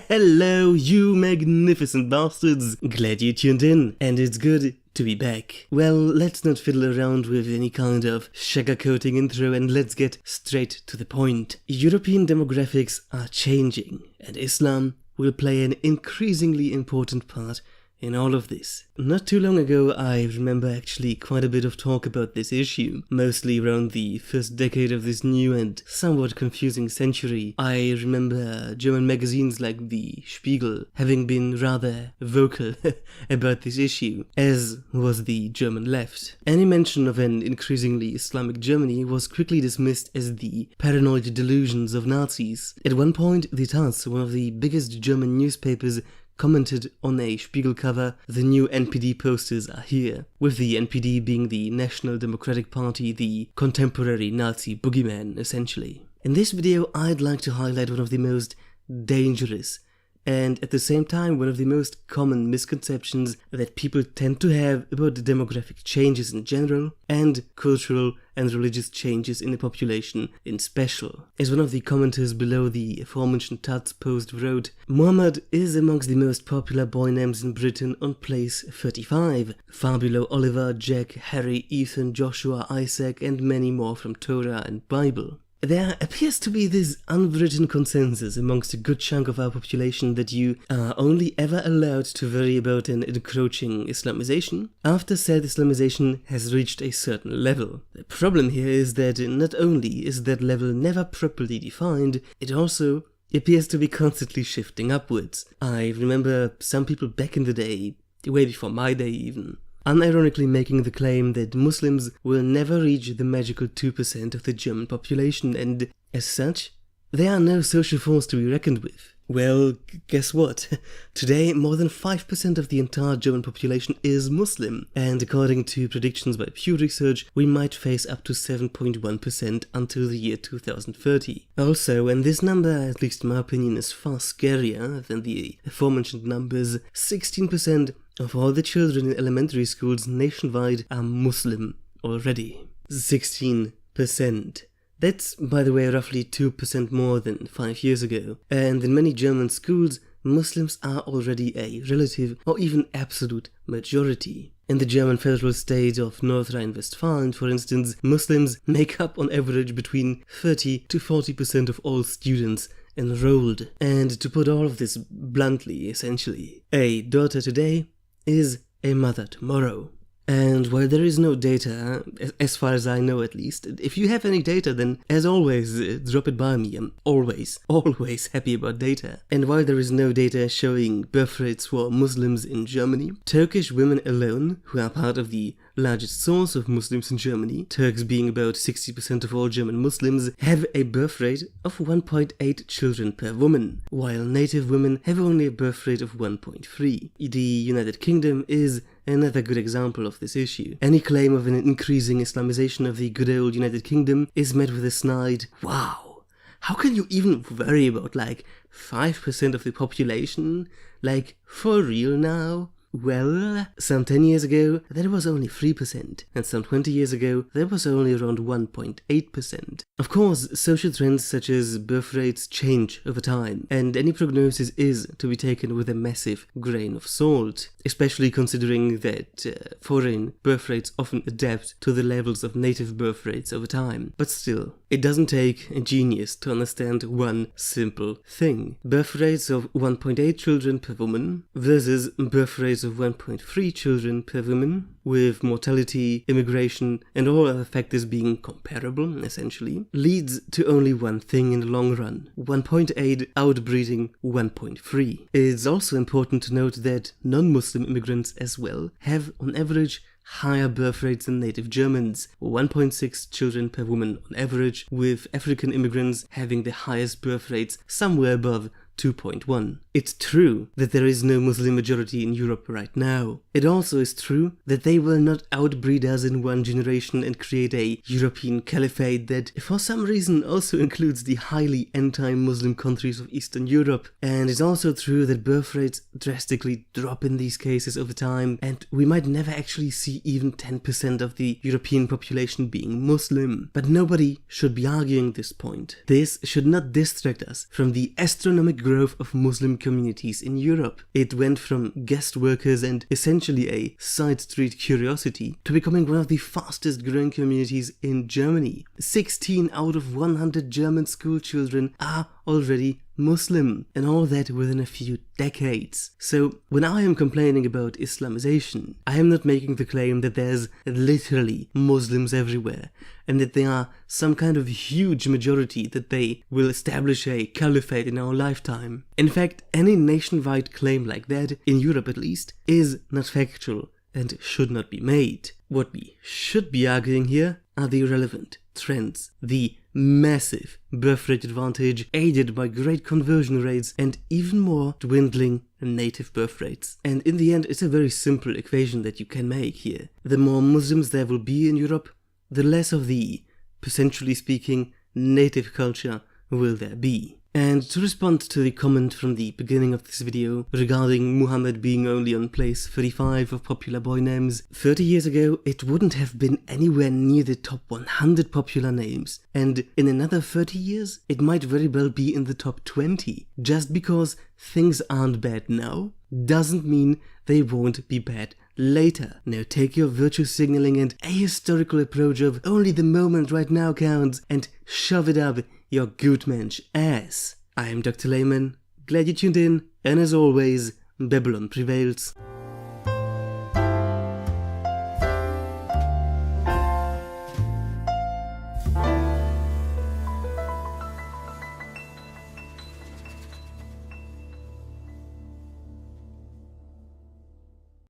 Hello, you magnificent bastards! Glad you tuned in, and it's good to be back. Well, let's not fiddle around with any kind of sugarcoating intro and let's get straight to the point. European demographics are changing, and Islam will play an increasingly important part in all of this. Not too long ago, I remember actually quite a bit of talk about this issue, mostly around the first decade of this new and somewhat confusing century. I remember German magazines like the Spiegel having been rather vocal about this issue, as was the German left. Any mention of an increasingly Islamic Germany was quickly dismissed as the paranoid delusions of Nazis. At one point, the Taz, one of the biggest German newspapers, commented on a Spiegel cover, "The new NPD posters are here," with the NPD being the National Democratic Party, the contemporary Nazi boogeyman, essentially. In this video, I'd like to highlight one of the most dangerous and at the same time one of the most common misconceptions that people tend to have about the demographic changes in general and cultural and religious changes in the population in special. As one of the commenters below the aforementioned Taz post wrote, "Muhammad is amongst the most popular boy names in Britain on place 35, far below Oliver, Jack, Harry, Ethan, Joshua, Isaac and many more from Torah and Bible." There appears to be this unwritten consensus amongst a good chunk of our population that you are only ever allowed to worry about an encroaching Islamization after said Islamization has reached a certain level. The problem here is that not only is that level never properly defined, it also appears to be constantly shifting upwards. I remember some people back in the day, way before my day even, unironically making the claim that Muslims will never reach the magical 2% of the German population, and as such, they are no social force to be reckoned with. Well, guess what? Today, more than 5% of the entire German population is Muslim, and according to predictions by Pew Research, we might face up to 7.1% until the year 2030. Also, and this number, at least in my opinion, is far scarier than the aforementioned numbers, 16% of all the children in elementary schools nationwide are Muslim already. 16%. That's, by the way, roughly 2% more than 5 years ago. And in many German schools, Muslims are already a relative or even absolute majority. In the German federal state of North Rhine-Westphalia, for instance, Muslims make up on average between 30 to 40% of all students enrolled. And to put all of this bluntly, essentially, a daughter today is a mother tomorrow. And while there is no data, as far as I know at least, if you have any data, then as always, drop it by me. I'm always happy about data. And while there is no data showing birth rates for Muslims in Germany, Turkish women alone, who are part of the largest source of Muslims in Germany, Turks being about 60% of all German Muslims, have a birth rate of 1.8 children per woman, while native women have only a birth rate of 1.3. The United Kingdom is another good example of this issue. Any claim of an increasing Islamization of the good old United Kingdom is met with a snide, "Wow, how can you even worry about like 5% of the population? Like, for real now?" Well, some 10 years ago, that was only 3%, and some 20 years ago, that was only around 1.8%. Of course, social trends such as birth rates change over time, and any prognosis is to be taken with a massive grain of salt, especially considering that foreign birth rates often adapt to the levels of native birth rates over time. But still, it doesn't take a genius to understand one simple thing. Birth rates of 1.8 children per woman versus birth rates of 1.3 children per woman, with mortality, immigration, and all other factors being comparable, essentially, leads to only one thing in the long run: 1.8 outbreeding 1.3. It's also important to note that non-Muslim immigrants as well have, on average, higher birth rates than native Germans, 1.6 children per woman on average, with African immigrants having the highest birth rates, somewhere above 2.1. It's true that there is no Muslim majority in Europe right now. It also is true that they will not outbreed us in one generation and create a European caliphate that for some reason also includes the highly anti-Muslim countries of Eastern Europe. And it's also true that birth rates drastically drop in these cases over time, and we might never actually see even 10% of the European population being Muslim. But nobody should be arguing this point. This should not distract us from the astronomical growth of Muslim communities in Europe. It went from guest workers and essentially a side street curiosity to becoming one of the fastest growing communities in Germany. 16 out of 100 German school children are already Muslim, and all that within a few decades. So when I am complaining about Islamization, I am not making the claim that there's literally Muslims everywhere and that they are some kind of huge majority that they will establish a caliphate in our lifetime. In fact, any nationwide claim like that, in Europe at least, is not factual and should not be made. What we should be arguing here are the relevant trends, the massive birth rate advantage aided by great conversion rates and even more dwindling native birth rates. And in the end, it's a very simple equation that you can make here. The more Muslims there will be in Europe, the less of the, percentually speaking, native culture will there be. And to respond to the comment from the beginning of this video regarding Muhammad being only on place 35 of popular boy names, 30 years ago it wouldn't have been anywhere near the top 100 popular names, and in another 30 years it might very well be in the top 20. Just because things aren't bad now doesn't mean they won't be bad later. Now take your virtue signaling and ahistorical approach of only the moment right now counts and shove it up your Gutmensch ass. I am Dr. Layman, glad you tuned in, and as always, Babylon prevails.